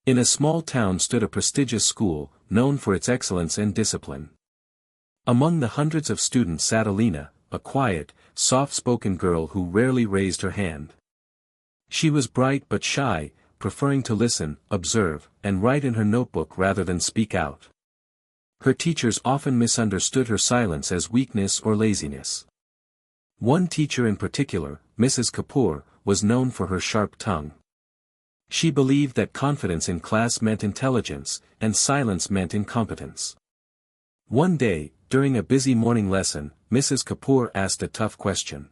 In a small town stood a prestigious school, known for its excellence and discipline. Among the hundreds of students sat Alina, a quiet, soft-spoken girl who rarely raised her hand. She was bright but shy, preferring to listen, observe, and write in her notebook rather than speak out. Her teachers often misunderstood her silence as weakness or laziness. One teacher in particular, Mrs. Kapoor, was known for her sharp tongue. She believed that confidence in class meant intelligence, and silence meant incompetence. One day, during a busy morning lesson, Mrs. Kapoor asked a tough question.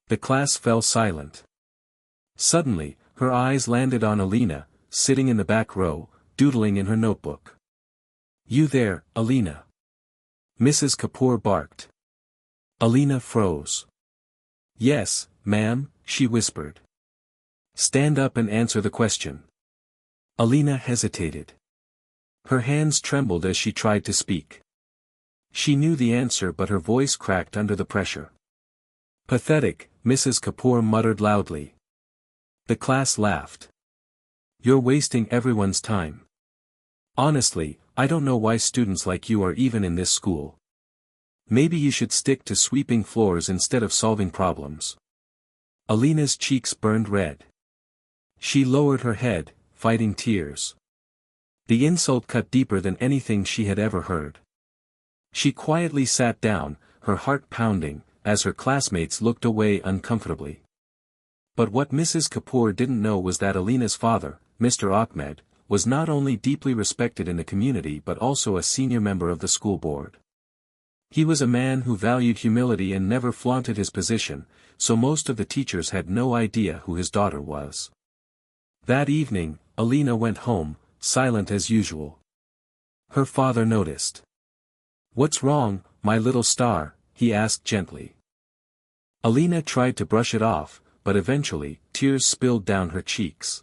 The class fell silent. Suddenly, her eyes landed on Alina, sitting in the back row, doodling in her notebook. "You there, Alina?" Mrs. Kapoor barked. Alina froze. "Yes, ma'am," she whispered. "Stand up and answer the question." Alina hesitated. Her hands trembled as she tried to speak. She knew the answer but her voice cracked under the pressure. "Pathetic," Mrs. Kapoor muttered loudly. The class laughed. "You're wasting everyone's time. Honestly, I don't know why students like you are even in this school. Maybe you should stick to sweeping floors instead of solving problems." Alina's cheeks burned red. She lowered her head, fighting tears. The insult cut deeper than anything she had ever heard. She quietly sat down, her heart pounding, as her classmates looked away uncomfortably. But what Mrs. Kapoor didn't know was that Alina's father, Mr. Ahmed, was not only deeply respected in the community but also a senior member of the school board. He was a man who valued humility and never flaunted his position, so most of the teachers had no idea who his daughter was. That evening, Alina went home, silent as usual. Her father noticed. "What's wrong, my little star?" he asked gently. Alina tried to brush it off, but eventually, tears spilled down her cheeks.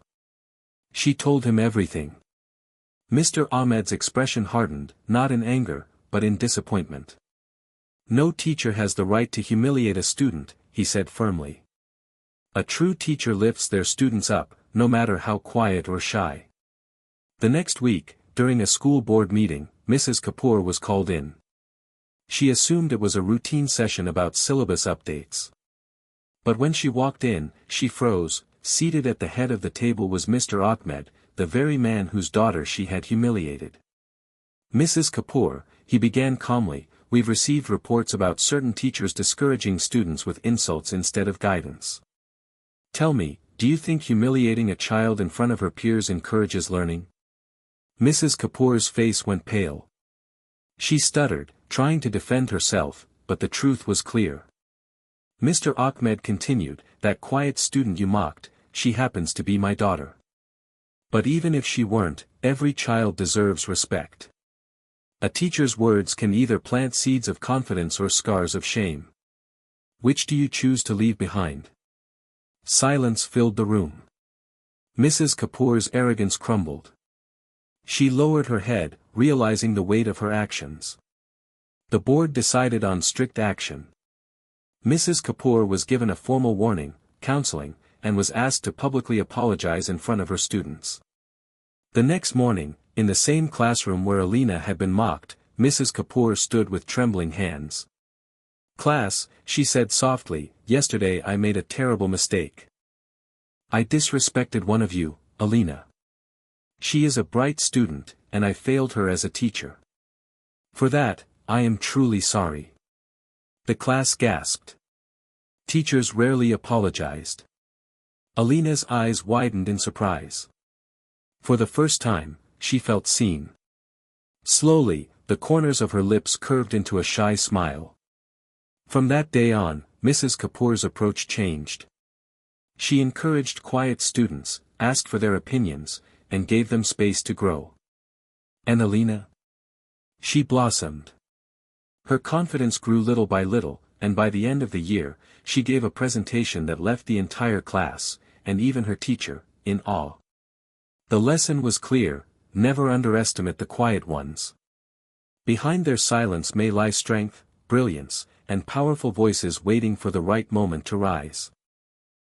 She told him everything. Mr. Ahmed's expression hardened, not in anger, but in disappointment. "No teacher has the right to humiliate a student," he said firmly. "A true teacher lifts their students up, no matter how quiet or shy." The next week, during a school board meeting, Mrs. Kapoor was called in. She assumed it was a routine session about syllabus updates. But when she walked in, she froze. Seated at the head of the table was Mr. Ahmed, the very man whose daughter she had humiliated. "Mrs. Kapoor," he began calmly, "we've received reports about certain teachers discouraging students with insults instead of guidance. Tell me, do you think humiliating a child in front of her peers encourages learning?" Mrs. Kapoor's face went pale. She stuttered, trying to defend herself, but the truth was clear. Mr. Ahmed continued, "That quiet student you mocked, she happens to be my daughter. But even if she weren't, every child deserves respect. A teacher's words can either plant seeds of confidence or scars of shame. Which do you choose to leave behind?" Silence filled the room. Mrs. Kapoor's arrogance crumbled. She lowered her head, realizing the weight of her actions. The board decided on strict action. Mrs. Kapoor was given a formal warning, counseling, and was asked to publicly apologize in front of her students. The next morning, in the same classroom where Alina had been mocked, Mrs. Kapoor stood with trembling hands. "Class," she said softly, "yesterday I made a terrible mistake. I disrespected one of you, Alina. She is a bright student, and I failed her as a teacher. For that, I am truly sorry." The class gasped. Teachers rarely apologized. Alina's eyes widened in surprise. For the first time, she felt seen. Slowly, the corners of her lips curved into a shy smile. From that day on, Mrs. Kapoor's approach changed. She encouraged quiet students, asked for their opinions, and gave them space to grow. And Alina? She blossomed. Her confidence grew little by little, and by the end of the year, she gave a presentation that left the entire class, and even her teacher, in awe. The lesson was clear: never underestimate the quiet ones. Behind their silence may lie strength, brilliance, and powerful voices waiting for the right moment to rise.